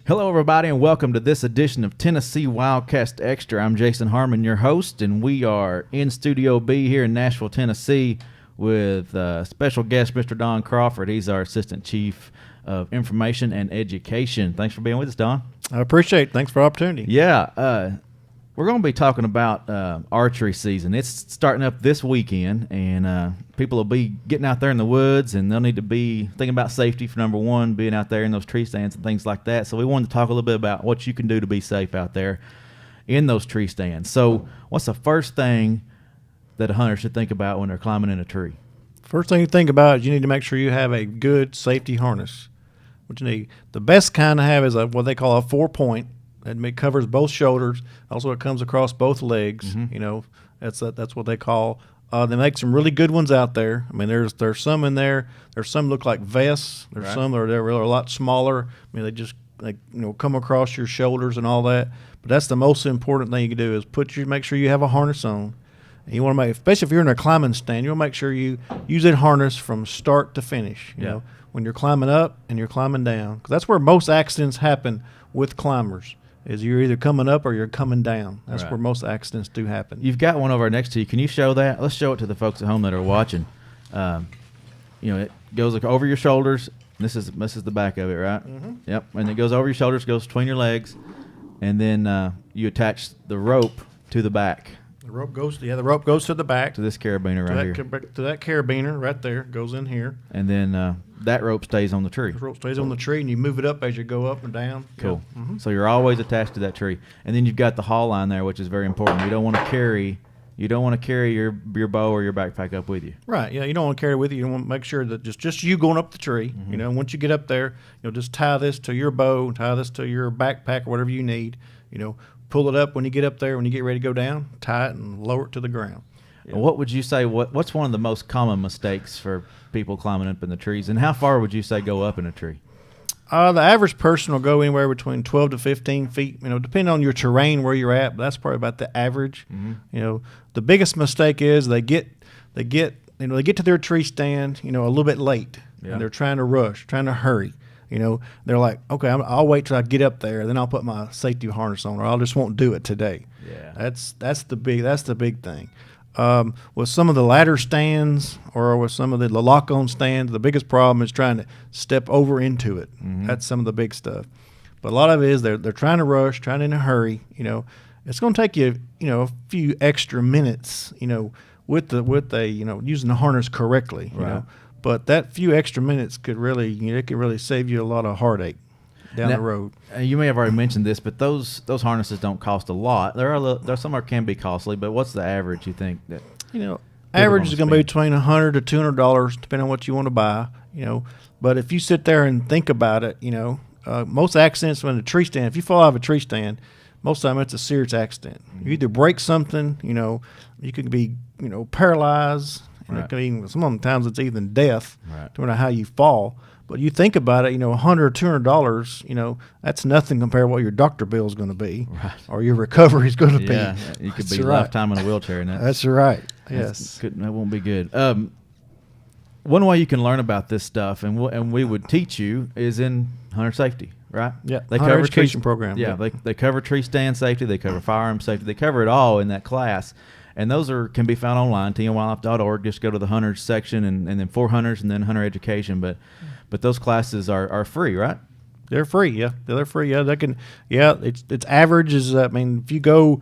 Hello, everybody, and welcome to this edition of Tennessee WildCast Xtra. I'm Jason Harmon, your host, and we are in Studio B here in Nashville, Tennessee, with special guest Mr. Don Crawford. He's our Assistant Chief of Information and Education. Thanks for being with us, Don. I appreciate it. Thanks for the opportunity. Yeah, we're going to be talking about archery season. It's starting up this weekend, and people will be getting out there in the woods, and they'll need to be thinking about safety for number one, being out there in those tree stands and things like that. So we wanted to talk a little bit about what you can do to be safe out there in those tree stands. So what's the first thing that a hunter should think about when they're climbing in a tree? First thing you think about is you need to make sure you have a good safety harness. What you need, the best kind to have is what they call a 4-point. It covers both shoulders. Also, it comes across both legs. Mm-hmm. You know, that's what they call. They make some really good ones out there. I mean, there's some in there. There's some look like vests. There's some that are a lot smaller. I mean, they just come across your shoulders and all that. But that's the most important thing you can do is make sure you have a harness on. And you want to make, especially if you're in a climbing stand, you want to make sure you use that harness from start to finish. You know, when you're climbing up and you're climbing down, because that's where most accidents happen with climbers. Is you're either coming up or you're coming down. That's where most accidents do happen. You've got one over next to you. Can you show that? Let's show it to the folks at home that are watching. It goes over your shoulders. This is the back of it, right? Mm-hmm. Yep. And it goes over your shoulders, goes between your legs, and then you attach the rope to the back. The rope goes to the back. To this carabiner right here. To that carabiner right there, goes in here. And then that rope stays on the tree. The rope stays on the tree, and you move it up as you go up and down. Cool. Yeah. Mm-hmm. So you're always attached to that tree. And then you've got the haul line there, which is very important. You don't want to carry your bow or your backpack up with you. Right. Yeah. You don't want to carry it with you. You want to make sure that just you going up the tree. Mm-hmm. Once you get up there, just tie this to your bow, tie this to your backpack or whatever you need. Pull it up when you get up there. When you get ready to go down, tie it and lower it to the ground. Yeah. What would you say? What's one of the most common mistakes for people climbing up in the trees? And how far would you say go up in a tree? The average person will go anywhere between 12 to 15 feet. Depending on your terrain where you're at. But that's probably about the average. Mm-hmm. The biggest mistake is they get to their tree stand, a little bit late, and they're trying to rush, trying to hurry. They're like, okay, I'll wait till I get up there, then I'll put my safety harness on, or I just won't do it today. Yeah, that's the big thing. With some of the ladder stands or with some of the lock-on stands, the biggest problem is trying to step over into it. Mm-hmm. That's some of the big stuff. But a lot of it is they're trying to rush, trying in a hurry. It's going to take you a few extra minutes. With using the harness correctly. But that few extra minutes could really save you a lot of heartache down the road. You may have already mentioned this, but those harnesses don't cost a lot. There are some that can be costly, but what's the average you think that? Average is going to be between $100 to $200, depending on what you want to buy. But if you sit there and think about it, most accidents when a tree stand, if you fall out of a tree stand, most of the time it's a serious accident. Mm-hmm. You either break something, you could be paralyzed. Sometimes it's even death, depending on how you fall. But you think about it, $100 or $200, that's nothing compared to what your doctor bill is going to be, or your recovery is going to be. Yeah, you could be lifetime in a wheelchair, and that's right. Yes, that won't be good. One way you can learn about this stuff, and we would teach you, is in hunter safety, right? Yeah, they hunter cover education program. Yeah, they cover tree stand safety, they cover firearm safety, they cover it all in that class. And those can be found online, tnwildlife.org. Just go to the hunters section and then for hunters and then hunter education. But those classes are free, right? They're free, yeah. They're free, yeah. It's average is. If you do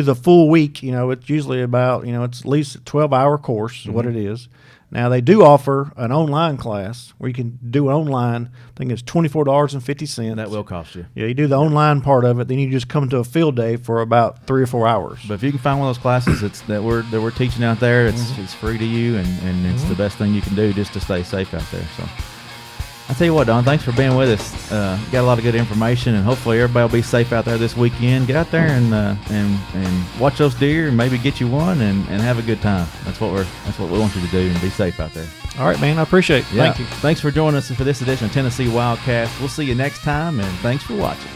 the full week, it's usually about it's at least a 12-hour course. Is what it is. Now they do offer an online class where you can do it online. I think it's $24.50. That will cost you. Yeah, you do the online part of it, then you just come to a field day for about 3 or 4 hours. But if you can find one of those classes that we're teaching out there, it's free to you, and it's the best thing you can do just to stay safe out there. So I tell you what, Don, thanks for being with us. Got a lot of good information, and hopefully everybody will be safe out there this weekend. Get out there and watch those deer, and maybe get you one, and have a good time. That's what we want you to do, and be safe out there. All right, man. I appreciate it. Yeah. Thank you. Thanks for joining us for this edition of Tennessee WildCast. We'll see you next time, and thanks for watching.